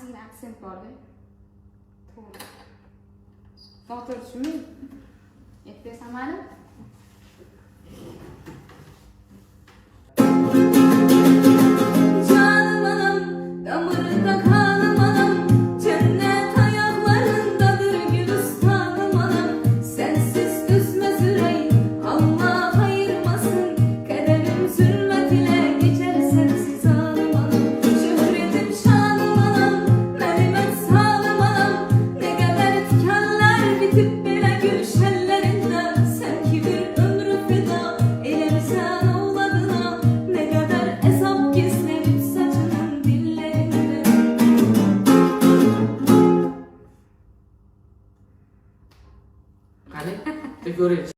ozgina aksent bor-da. To'g'ri. Noto'g'ri tushunmaydi. Aytib bersam mayli? Canım anam, damarında kanım anam, cennet ayaklarındadır gülistanım anam. Sensiz üzmez yüreğim, Allah ayırmasın. Kaderim zulmet ile geçer sensiz anım anam. Şöhretim şanım anam, melimet sağlım anam. Ne kadar dikenler bitip bile gülşenlerinde. Sen ki bir ömrü feda eylemesen oğladına. Ne kadar ezap gizlenip saçının dillerinde. Qani, ko'raylik.